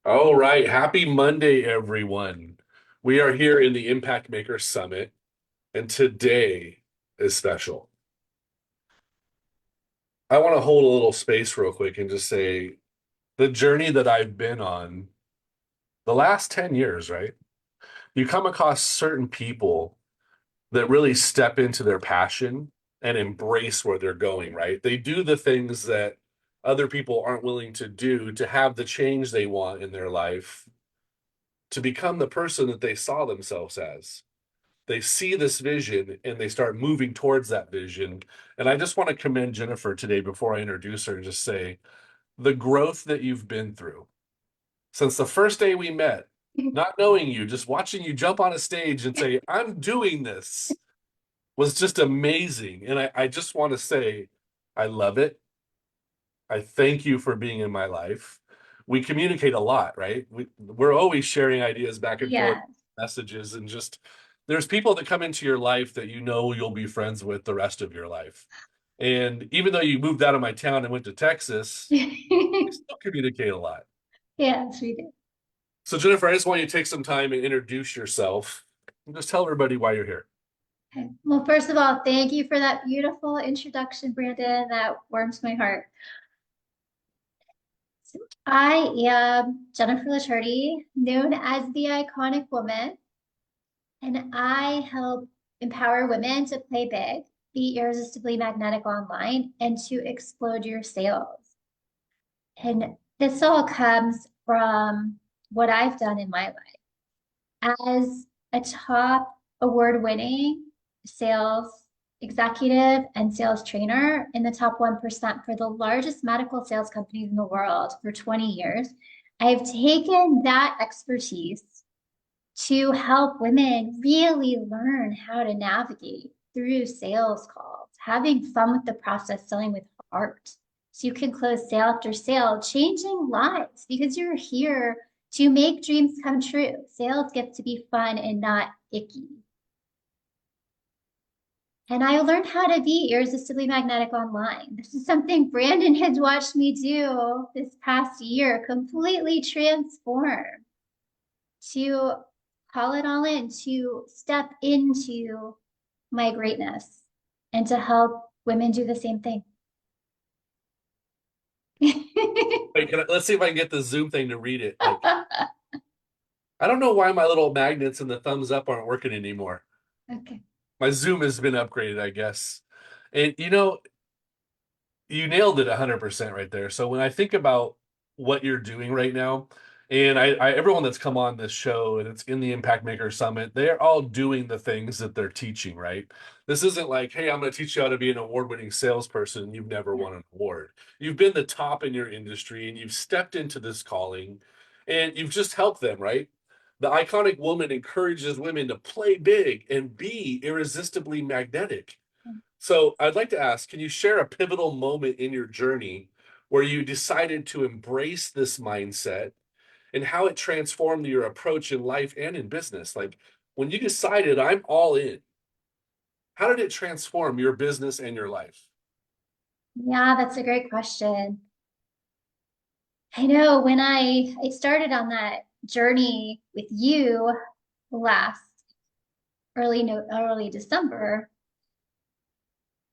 All right. Happy Monday, everyone. We are here in the Impact Maker Summit, and today is special. I want to hold a little space real quick and just say the journey that I've been on the last 10 years, right? You come across certain people that really step into their passion and embrace where they're going, right? They do the things that other people aren't willing to do to have the change they want in their life, to become the person that they saw themselves as. They see this vision and they start moving towards that vision. And I just want to commend Jennifer today before I introduce her and just say the growth that you've been through since the first day we met, not knowing you, just watching you jump on a stage and say, I'm doing this was just amazing. And I just want to say, I love it. I thank you for being in my life. We communicate a lot, right? We're always sharing ideas back and forth, Yeah. messages, and just there's people that come into your life that you know you'll be friends with the rest of your life. And even though you moved out of my town and went to Texas, we still communicate a lot. Yes, we do. So, Jennifer, I just want you to take some time and introduce yourself and just tell everybody why you're here. Okay. Well, first of all, thank you for that beautiful introduction, Brandon. That warms my heart. So I am Jennifer Licciardi, known as the Iconic Woman, and I help empower women to play big, be irresistibly magnetic online, and to explode your sales. And this all comes from what I've done in my life. As a top award-winning sales executive and sales trainer in the top 1% for the largest medical sales companies in the world for 20 years, I've taken that expertise to help women really learn how to navigate through sales calls, having fun with the process, selling with heart. So you can close sale after sale, changing lives because you're here to make dreams come true. Sales get to be fun and not icky. And I learned how to be irresistibly magnetic online. This is something Brandon has watched me do this past year, completely transform to call it all in, to step into my greatness and to help women do the same thing. Wait, let's see if I can get the Zoom thing to read it. Like, I don't know why my little magnets and the thumbs up aren't working anymore. Okay. My Zoom has been upgraded, I guess. And you nailed it 100% right there. So when I think about what you're doing right now, and everyone that's come on this show and it's in the Impact Maker Summit, they're all doing the things that they're teaching, right? This isn't like, hey, I'm going to teach you how to be an award-winning salesperson and you've never won an award. You've been the top in your industry and you've stepped into this calling and you've just helped them, right? The iconic woman encourages women to play big and be irresistibly magnetic. So I'd like to ask, can you share a pivotal moment in your journey where you decided to embrace this mindset and how it transformed your approach in life and in business? Like when you decided I'm all in, how did it transform your business and your life? Yeah, that's a great question. I know when I started on that journey with you last early December,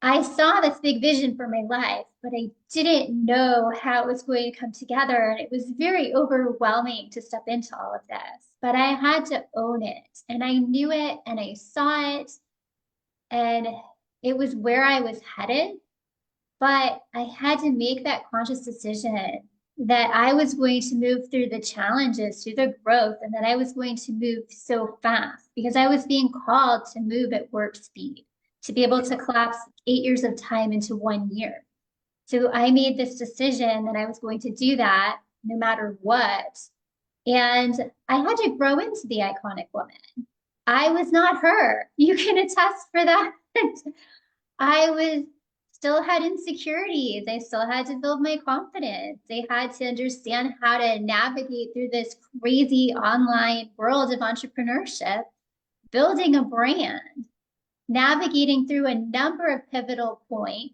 I saw this big vision for my life, but I didn't know how it was going to come together. And it was very overwhelming to step into all of this, but I had to own it. And I knew it and I saw it, and it was where I was headed. But I had to make that conscious decision that I was going to move through the challenges, through the growth, and that I was going to move so fast because I was being called to move at warp speed, to be able to collapse 8 years of time into 1 year. So I made this decision that I was going to do that no matter what. And I had to grow into the iconic woman. I was not her. You can attest for that. I was still had insecurities. I still had to build my confidence. I had to understand how to navigate through this crazy online world of entrepreneurship, building a brand, navigating through a number of pivotal points,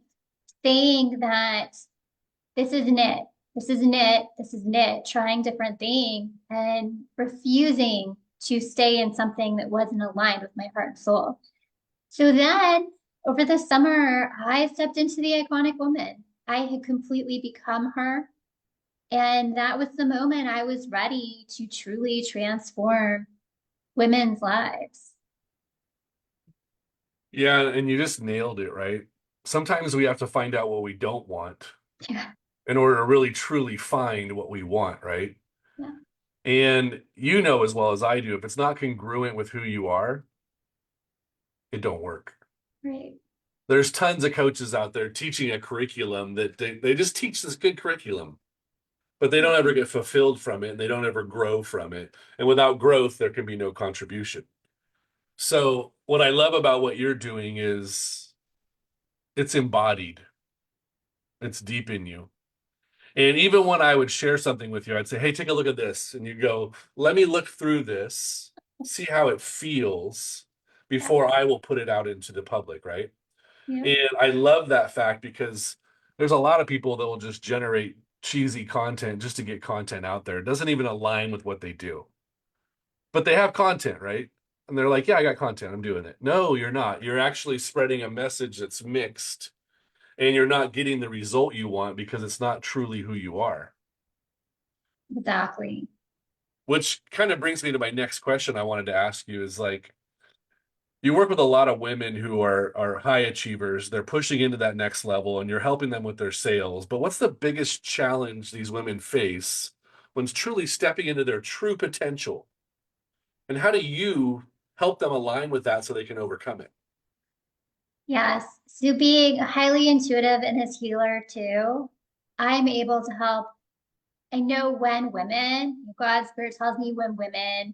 saying that this isn't it. this isn't it. This isn't it. Trying different things and refusing to stay in something that wasn't aligned with my heart and soul. So then over the summer, I stepped into the iconic woman. I had completely become her. And that was the moment I was ready to truly transform women's lives. Yeah, and you just nailed it, right? Sometimes we have to find out what we don't want Yeah. in order to really truly find what we want, right? Yeah. And you know as well as I do, if it's not congruent with who you are, it don't work. Right. There's tons of coaches out there teaching a curriculum that they just teach this good curriculum, but they don't ever get fulfilled from it and they don't ever grow from it. And without growth, there can be no contribution. So what I love about what you're doing is it's embodied. It's deep in you. And even when I would share something with you, I'd say, "Hey, take a look at this." And you go, "Let me look through this, see how it feels Yeah. before I will put it out into the public," right? Yeah. And I love that fact because there's a lot of people that will just generate cheesy content just to get content out there. It doesn't even align with what they do. But they have content, right? And they're like, "Yeah, I got content. I'm doing it." No, you're not. You're actually spreading a message that's mixed and you're not getting the result you want because it's not truly who you are. Exactly. Which kind of brings me to my next question I wanted to ask you is like, you work with a lot of women who are high achievers. They're pushing into that next level and you're helping them with their sales. But what's the biggest challenge these women face when truly stepping into their true potential? And how do you help them align with that so they can overcome it? Yes. So being highly intuitive and as healer too, I'm able to help. I know when women, God's spirit tells me when women,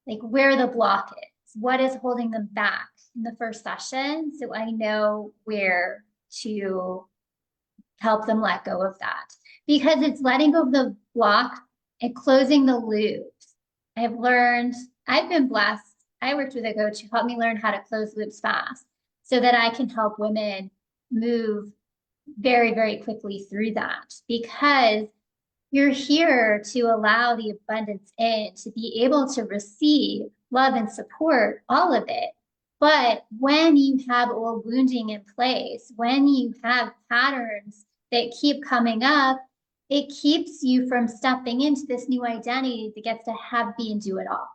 like where the block is, what is holding them back in the first session. So I know where to help them let go of that because it's letting go of the block and closing the loops. I've learned, I've been blessed. I worked with a coach who helped me learn how to close loops fast so that I can help women move very, very quickly through that because you're here to allow the abundance in, to be able to receive love and support, all of it. But when you have old wounding in place, when you have patterns that keep coming up, it keeps you from stepping into this new identity that gets to have, be, and do it all.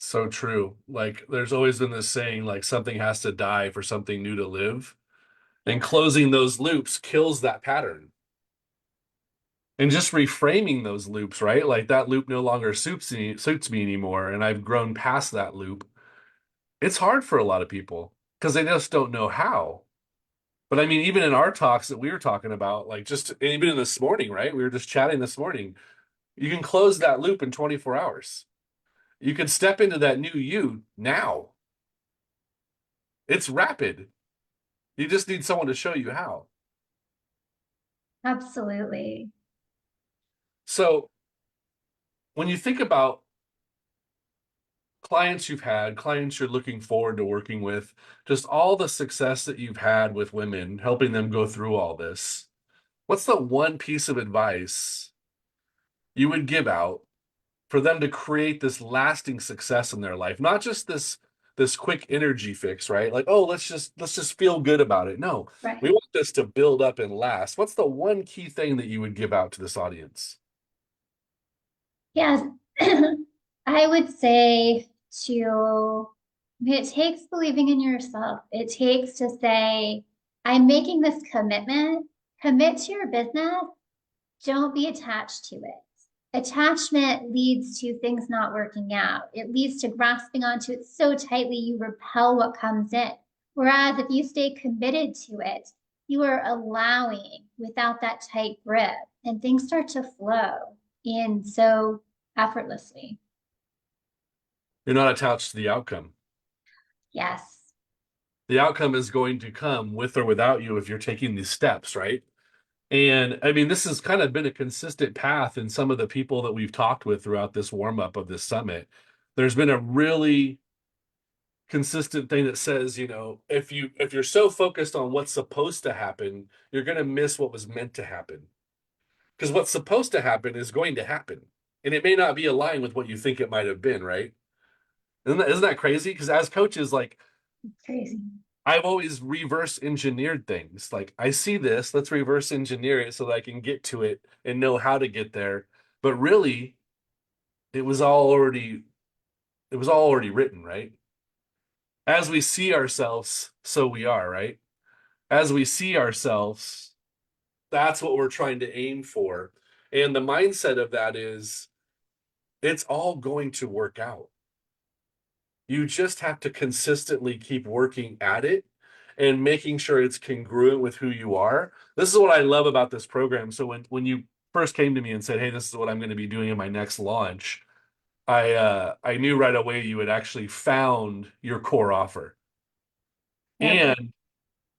So true. Like there's always been this saying, like something has to die for something new to live. And Yeah. closing those loops kills that pattern. And just reframing those loops, right? Like that loop no longer suits me anymore, and I've grown past that loop. It's hard for a lot of people because they just don't know how. But I mean, even in our talks that we were talking about, like just even in this morning, right? We were just chatting this morning. You can close that loop in 24 hours. You can step into that new you now. It's rapid. You just need someone to show you how. Absolutely. So when you think about clients you've had, clients you're looking forward to working with, just all the success that you've had with women, helping them go through all this. What's the one piece of advice you would give out for them to create this lasting success in their life? Not just this quick energy fix, right? Like, oh, let's just feel good about it. No, we Right. want this to build up and last. What's the one key thing that you would give out to this audience? Yes. I would say to, it takes believing in yourself. It takes to say, I'm making this commitment. Commit to your business. Don't be attached to it. Attachment leads to things not working out. It leads to grasping onto it so tightly you repel what comes in. Whereas if you stay committed to it, you are allowing without that tight grip, and things start to flow in so effortlessly. You're not attached to the outcome. Yes. The outcome is going to come with or without you if you're taking these steps, right? And I mean, this has kind of been a consistent path in some of the people that we've talked with throughout this warm up of this summit. There's been a really consistent thing that says, if you're so focused on what's supposed to happen, you're going to miss what was meant to happen. Because what's supposed to happen is going to happen. And it may not be aligned with what you think it might have been, right? Isn't that crazy? Because as coaches, like It's crazy. I've always reverse engineered things. Like I see this, let's reverse engineer it so that I can get to it and know how to get there. But really, it was all already it was all already written, right? As we see ourselves, so we are, right? As we see ourselves, that's what we're trying to aim for. And the mindset of that is it's all going to work out. You just have to consistently keep working at it and making sure it's congruent with who you are. This is what I love about this program. So when you first came to me and said, "Hey, this is what I'm going to be doing in my next launch," I knew right away you had actually found your core offer. Yep. And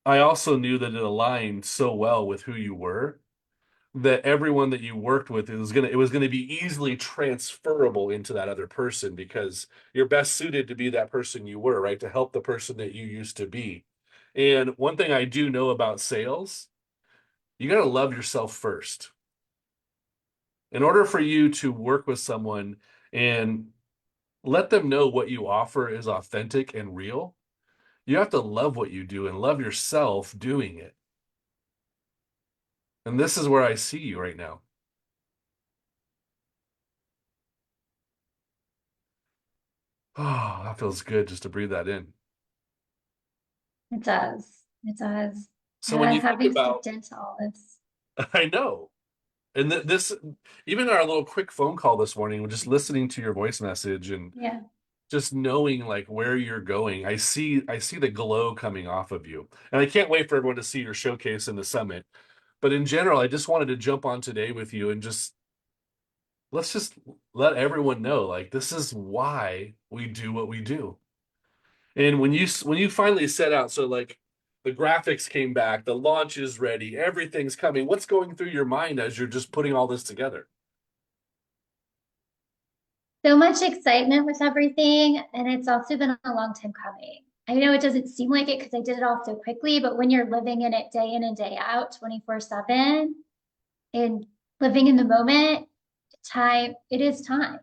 I also knew that it aligned so well with who you were that everyone that you worked with it was gonna be easily transferable into that other person because you're best suited to be that person you were, right? To help the person that you used to be. And one thing I do know about sales, you got to love yourself first. In order for you to work with someone and let them know what you offer is authentic and real, you have to love what you do and love yourself doing it. And this is where I see you right now. Oh, that feels good just to breathe that in. It does. It does. So I when love you think having about, stepped into all this. I know, and this, even our little quick phone call this morning, just listening to your voice message and Yeah. just knowing like where you're going, I see the glow coming off of you, and I can't wait for everyone to see your showcase in the summit. But in general, I just wanted to jump on today with you and just let's just let everyone know like this is why we do what we do. And when you finally set out, so like the graphics came back, the launch is ready, everything's coming. What's going through your mind as you're just putting all this together? So much excitement with everything. And it's also been a long time coming. I know it doesn't seem like it because I did it all so quickly, but when you're living in it day in and day out, 24/7, and living in the moment, it is time.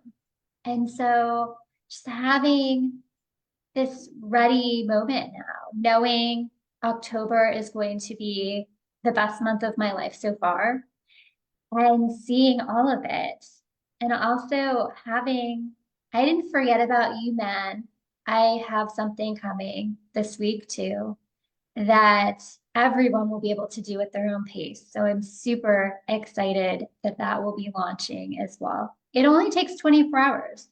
And so just having this ready moment now, knowing October is going to be the best month of my life so far, and seeing all of it. And also I didn't forget about you, man. I have something coming this week too that everyone will be able to do at their own pace. So I'm super excited that that will be launching as well. It only takes 24 hours.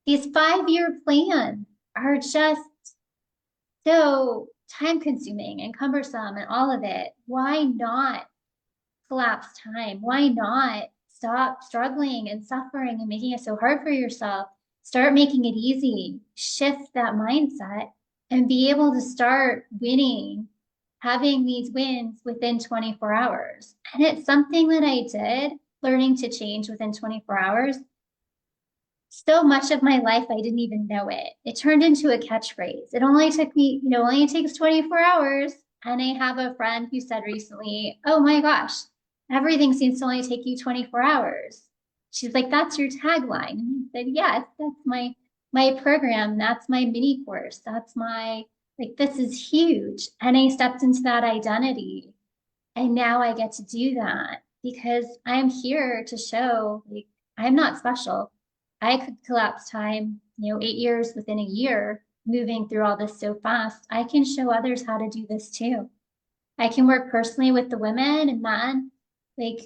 These 5-year plans are just so time consuming and cumbersome and all of it. Why not collapse time? Why not stop struggling and suffering and making it so hard for yourself? Start making it easy, shift that mindset, and be able to start winning, having these wins within 24 hours. And it's something that I did, learning to change within 24 hours. So much of my life, I didn't even know it. It turned into a catchphrase. It only took me, only takes 24 hours. And I have a friend who said recently, "Oh my gosh, everything seems to only take you 24 hours." She's like, "That's your tagline." And I said, "Yes, that's my program. That's my mini course. That's my like this is huge." And I stepped into that identity. And now I get to do that because I'm here to show like I'm not special. I could collapse time, 8 years within a year, moving through all this so fast. I can show others how to do this too. I can work personally with the women and men, like,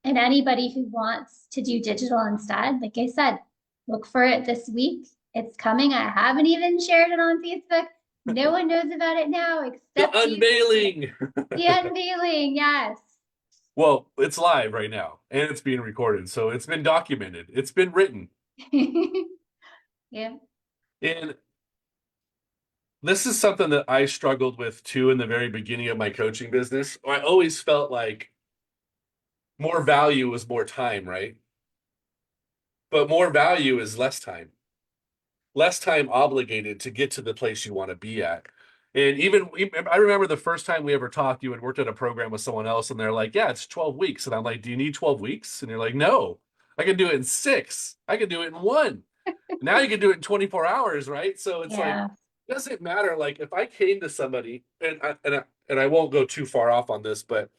and anybody who wants to do digital instead. Like I said, look for it this week. It's coming. I haven't even shared it on Facebook. No one knows about it now The except you. unveiling. The unveiling, yes. Well, it's live right now and it's being recorded, so it's been documented. It's been written. Yeah. And this is something that I struggled with too in the very beginning of my coaching business. I always felt like more value is more time, right? But more value is less time. less time obligated to get to the place you want to be at. And I remember the first time we ever talked, you had worked at a program with someone else, and they're like, "Yeah, it's 12 weeks." And I'm like, "Do you need 12 weeks?" And you're like, "No, I can do it in 6. I can do it in 1." Now you can do it in 24 hours, right? So it's like, Yeah. it doesn't matter. Like if I came to somebody, and I won't go too far off on this, but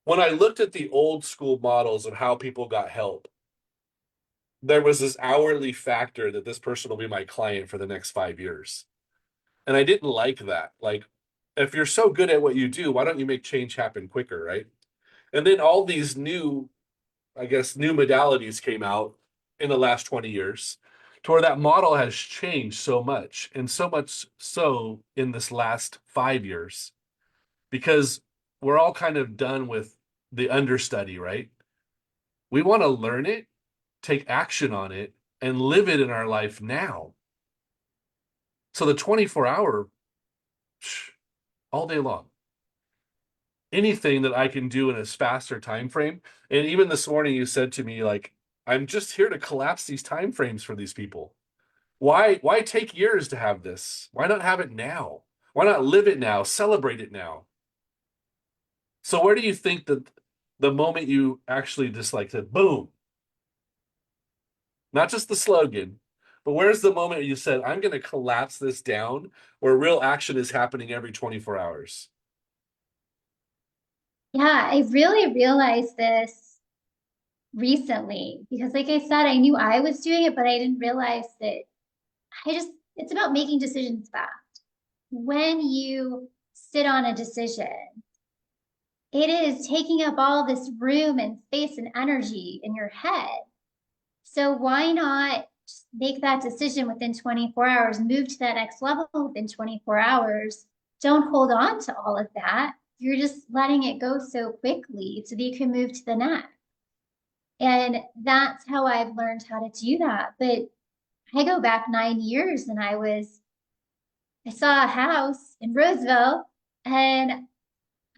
when I looked at the old school models of how people got help, there was this hourly factor that this person will be my client for the next 5 years. And I didn't like that. Like, if you're so good at what you do, why don't you make change happen quicker, right? And then all these new, I guess, new modalities came out in the last 20 years to where that model has changed so much, and so much so in this last 5 years, because we're all kind of done with the understudy, right? We want to learn it, take action on it, and live it in our life now. So the 24-hour, all day long, anything that I can do in a faster time frame. And even this morning, you said to me, like, I'm just here to collapse these time frames for these people. Why take years to have this? Why not have it now? Why not live it now? Celebrate it now. So where do you think that the moment you actually just like said, boom, not just the slogan, but where's the moment you said, I'm going to collapse this down where real action is happening every 24 hours? Yeah, I really realized this recently because, like I said, I knew I was doing it, but I didn't realize that it's about making decisions fast. When you sit on a decision, it is taking up all this room and space and energy in your head. So why not just make that decision within 24 hours, move to that next level within 24 hours? Don't hold on to all of that. You're just letting it go so quickly so that you can move to the next. And that's how I've learned how to do that. But I go back 9 years and I saw a house in Roseville and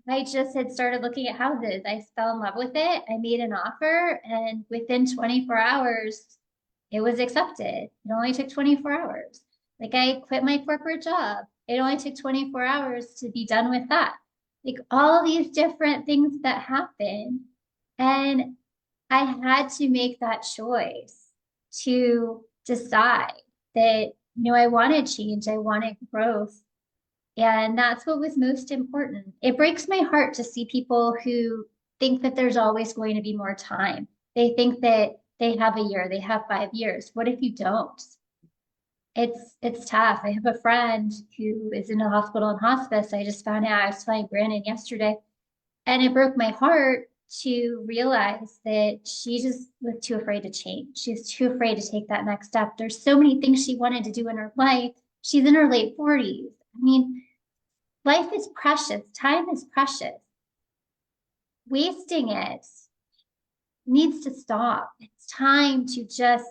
I just had started looking at houses. I fell in love with it. I made an offer, and within 24 hours, it was accepted. It only took 24 hours. Like I quit my corporate job. It only took 24 hours to be done with that. Like all these different things that happen. And I had to make that choice to decide that, I wanted change, I wanted growth, and that's what was most important. It breaks my heart to see people who think that there's always going to be more time. They think that they have a year, they have 5 years. What if you don't? It's tough. I have a friend who is in a hospital and hospice. I just found out, I was telling Brandon yesterday, and it broke my heart to realize that she just was too afraid to change. She's too afraid to take that next step. There's so many things she wanted to do in her life. She's in her late 40s. I mean, life is precious. Time is precious. Wasting it needs to stop. It's time to just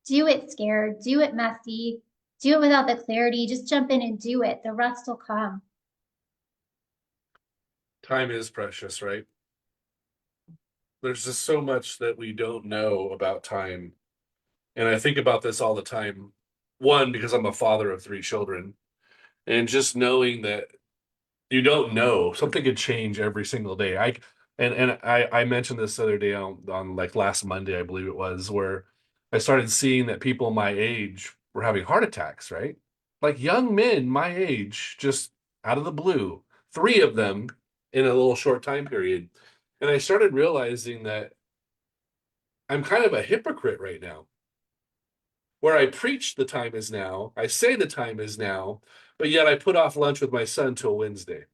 do it scared, do it messy, do it without the clarity. Just jump in and do it. The rest will come. Time is precious, right? There's just so much that we don't know about time. And I think about this all the time. One, because I'm a father of 3 children, and just knowing that you don't know something could change every single day. I mentioned this the other day on like last Monday, I believe it was, where I started seeing that people my age were having heart attacks, right? Like young men my age, just out of the blue, 3 of them in a little short time period. And I started realizing that I'm kind of a hypocrite right now, where I preach the time is now, I say the time is now, but yet I put off lunch with my son till Wednesday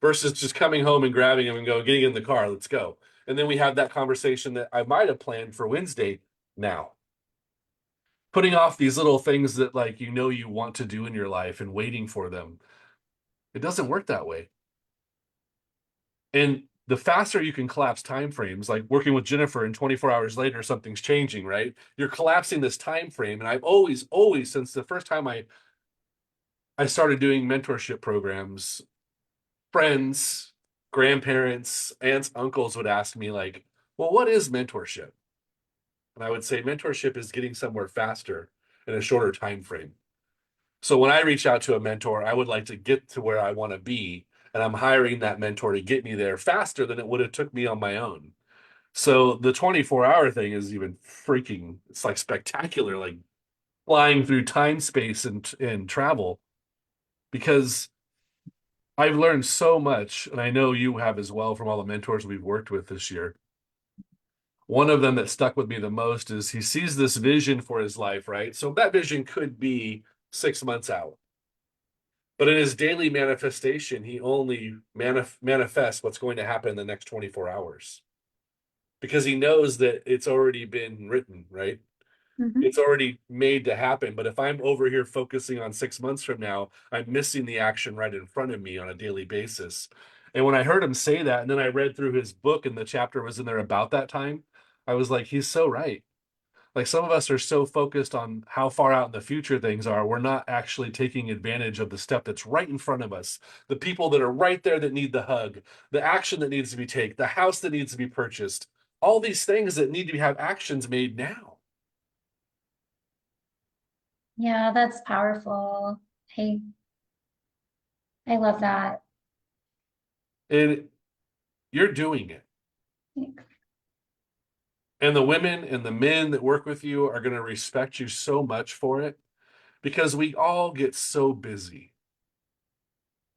versus just coming home and grabbing him and getting in the car, let's go. And then we have that conversation that I might have planned for Wednesday now. Putting off these little things that like you want to do in your life and waiting for them. It doesn't work that way. And the faster you can collapse time frames, like working with Jennifer and 24 hours later something's changing, right? You're collapsing this time frame. And I've always since the first time I started doing mentorship programs, friends, grandparents, aunts, uncles would ask me like, "Well, what is mentorship?" And I would say mentorship is getting somewhere faster in a shorter time frame. So when I reach out to a mentor, I would like to get to where I want to be, and I'm hiring that mentor to get me there faster than it would have took me on my own. So the 24-hour thing is even freaking, it's like spectacular, like flying through time, space, and travel, because I've learned so much, and I know you have as well from all the mentors we've worked with this year. One of them that stuck with me the most is he sees this vision for his life, right? So that vision could be 6 months out. But in his daily manifestation, he only manifests what's going to happen in the next 24 hours because he knows that it's already been written, right? Mhm. It's already made to happen. But if I'm over here focusing on 6 months from now, I'm missing the action right in front of me on a daily basis. And when I heard him say that, and then I read through his book and the chapter was in there about that time, I was like, he's so right. Like some of us are so focused on how far out in the future things are, we're not actually taking advantage of the step that's right in front of us. The people that are right there that need the hug, the action that needs to be taken, the house that needs to be purchased, all these things that need to have actions made now. Yeah, that's powerful. Hey, I love that. And you're doing it. And the women and the men that work with you are going to respect you so much for it because we all get so busy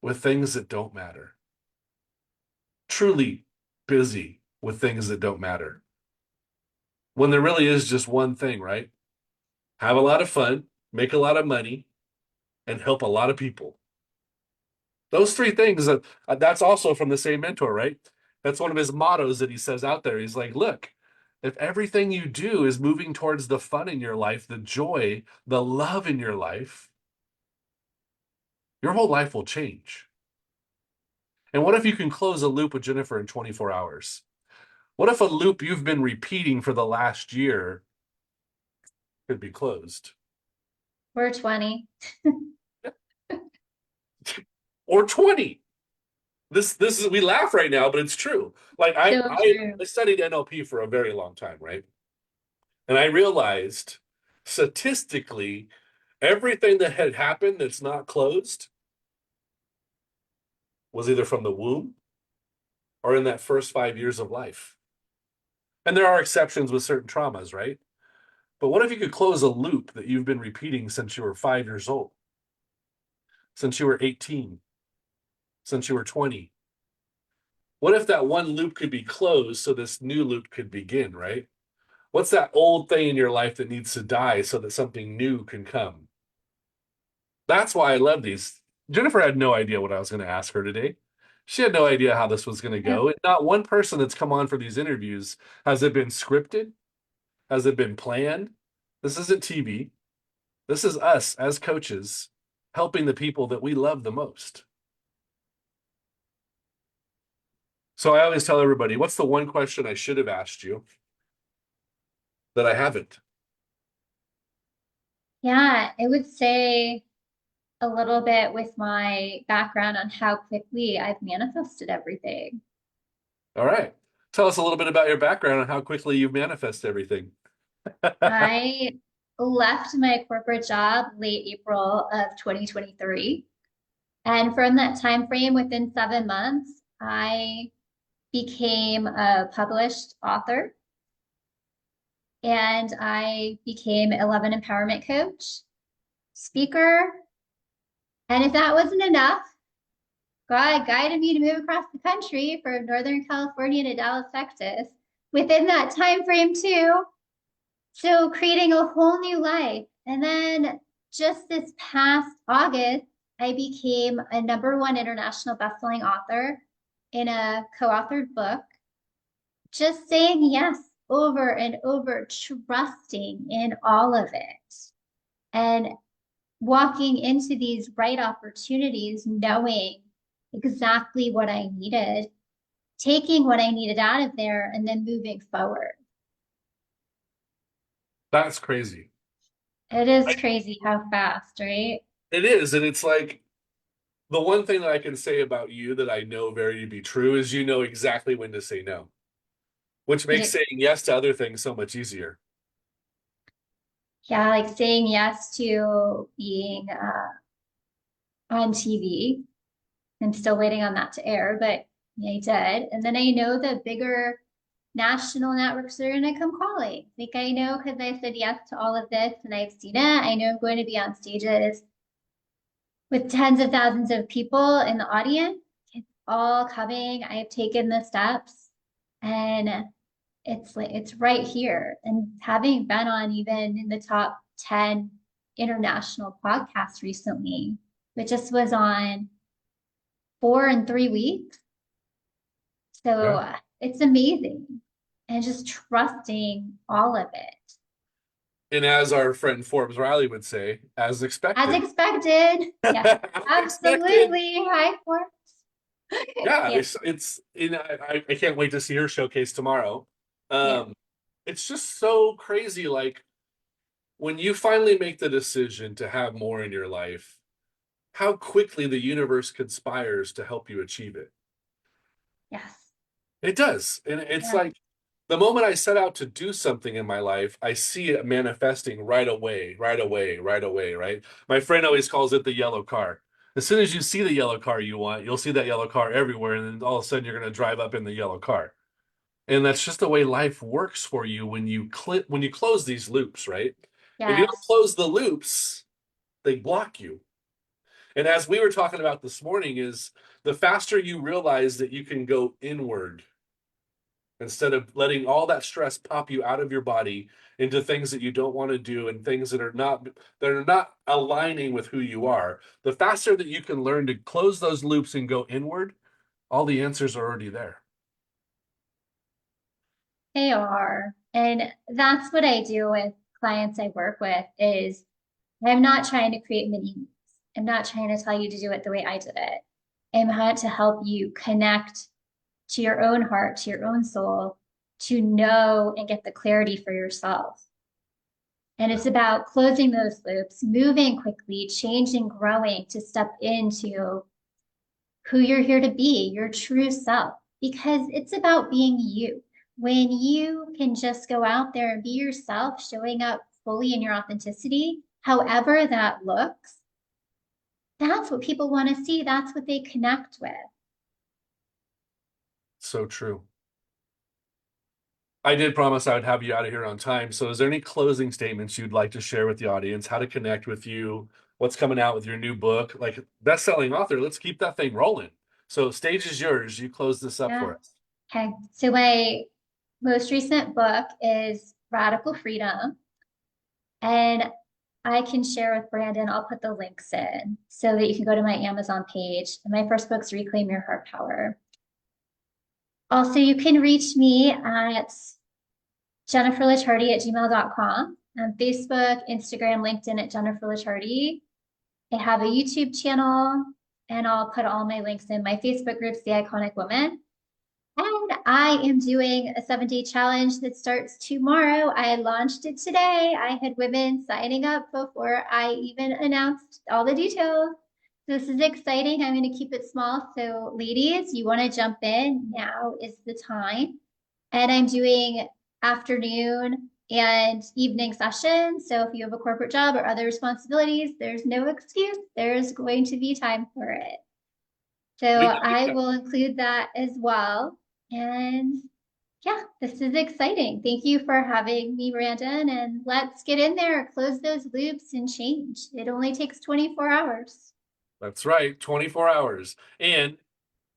with things that don't matter, truly busy with things that don't matter. When there really is just one thing, right? Have a lot of fun, make a lot of money, and help a lot of people. Those three things, that's also from the same mentor, right? That's one of his mottos that he says out there. He's like, look, if everything you do is moving towards the fun in your life, the joy, the love in your life, your whole life will change. And what if you can close a loop with Jennifer in 24 hours? What if a loop you've been repeating for the last year could be closed? We're 20. Or 20? This is, we laugh right now, but it's true. Like So true. I studied NLP for a very long time, right? And I realized statistically, everything that had happened that's not closed was either from the womb or in that first 5 years of life. And there are exceptions with certain traumas, right? But what if you could close a loop that you've been repeating since you were 5 years old, since you were 18, since you were 20? What if that one loop could be closed so this new loop could begin, right? What's that old thing in your life that needs to die so that something new can come? That's why I love these. Jennifer had no idea what I was going to ask her today. She had no idea how this was going to Yeah. go. And not one person that's come on for these interviews has it been scripted? Has it been planned? This isn't TV. This is us as coaches helping the people that we love the most. So I always tell everybody, what's the one question I should have asked you that I haven't? Yeah, I would say a little bit with my background on how quickly I've manifested everything. All right. Tell us a little bit about your background and how quickly you manifest everything. I left my corporate job late April of 2023. And from that time frame, within 7 months, I became a published author and I became a love and empowerment coach, speaker. And if that wasn't enough, God guided me to move across the country from Northern California to Dallas, Texas, within that time frame too. So creating a whole new life. And then just this past August, I became a #1 international bestselling author in a co-authored book, just saying yes over and over, trusting in all of it. And walking into these right opportunities, knowing exactly what I needed, taking what I needed out of there, and then moving forward. That's crazy. It is crazy how fast, right? It is. And it's like the one thing that I can say about you that I know very to be true is you know exactly when to say no, which makes It, saying yes to other things so much easier. Yeah, like saying yes to being on TV. I'm still waiting on that to air, but I did. And then I know the bigger national networks are going to come calling. Like I know because I said yes to all of this and I've seen it. I know I'm going to be on stages with tens of thousands of people in the audience. It's all coming. I've taken the steps and it's like it's right here. And having been on even in the top 10 international podcasts recently, which just was on 4 in 3 weeks. So Yeah. it's amazing. And just trusting all of it. And as our friend Forbes Riley would say, as As expected. expected. Yes, As expected. absolutely. High force. Yeah, Yeah, it's you know, I can't wait to see her showcase tomorrow. yeah, Um, it's just so crazy. Like when you finally make the decision to have more in your life, how quickly the universe conspires to help you achieve it. yes, It does. And it's yeah, like the moment I set out to do something in my life, I see it manifesting right away, right away, right away, right? My friend always calls it the yellow car. As soon as you see the yellow car you want, you'll see that yellow car everywhere, and then all of a sudden you're going to drive up in the yellow car. And that's just the way life works for you when you close these loops, right? If you don't yes. close the loops, they block you. And as we were talking about this morning, is the faster you realize that you can go inward instead of letting all that stress pop you out of your body into things that you don't want to do and things that are not aligning with who you are. The faster that you can learn to close those loops and go inward, all the answers are already there. They are. And that's what I do with clients I work with is I'm not trying to create mini me's. I'm not trying to tell you to do it the way I did it. I'm here to help you connect to your own heart, to your own soul, to know and get the clarity for yourself. And Yeah. it's about closing those loops, moving quickly, changing, growing to step into who you're here to be, your true self, because it's about being you. When you can just go out there and be yourself, showing up fully in your authenticity, however that looks, that's what people want to see. That's what they connect with. So true. I did promise I would have you out of here on time. So, is there any closing statements you'd like to share with the audience? How to connect with you? What's coming out with your new book? Like best-selling author, let's keep that thing rolling. So, stage is yours. You close this up Yeah. for us. Okay. So my most recent book is Radical Freedom. And I can share with Brandon, I'll put the links in so that you can go to my Amazon page. And my first book's Reclaim Your Heart Power. Also, you can reach me at jenniferlicciardi@gmail.com, on Facebook, Instagram, LinkedIn at Jennifer Licciardi. I have a YouTube channel, and I'll put all my links in. My Facebook group's The Iconic Woman. And I am doing a 7-day challenge that starts tomorrow. I launched it today. I had women signing up before I even announced all the details. This is exciting. I'm going to keep it small. So, ladies, you want to jump in? Now is the time. And I'm doing afternoon and evening sessions. So, if you have a corporate job or other responsibilities, there's no excuse. There's going to be time for it. So We believe I that. will include that as well. And yeah, this is exciting. Thank you for having me, Brandon. And let's get in there, close those loops and change. It only takes 24 hours. That's right. 24 hours. And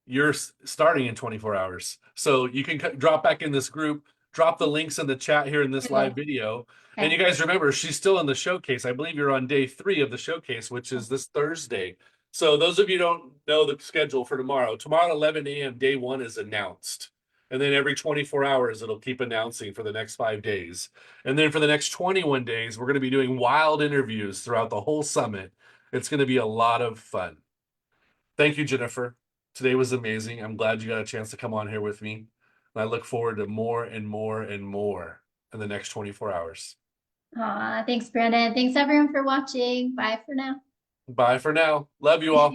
you're starting in 24 hours. So you can drop back in this group, drop the links in the chat here in this live Okay. video. And you guys remember, she's still in the showcase. I believe you're on day 3 of the showcase, which is this Thursday. So those of you who don't know the schedule for tomorrow at 11 a.m., day 1 is announced. And then every 24 hours, it'll keep announcing for the next 5 days. And then for the next 21 days, we're going to be doing wild interviews throughout the whole summit. It's going to be a lot of fun. Thank you, Jennifer. Today was amazing. I'm glad you got a chance to come on here with me. And I look forward to more and more and more in the next 24 hours. Thanks, Brandon. Thanks everyone for watching. Bye for now. Bye for now. Love you all.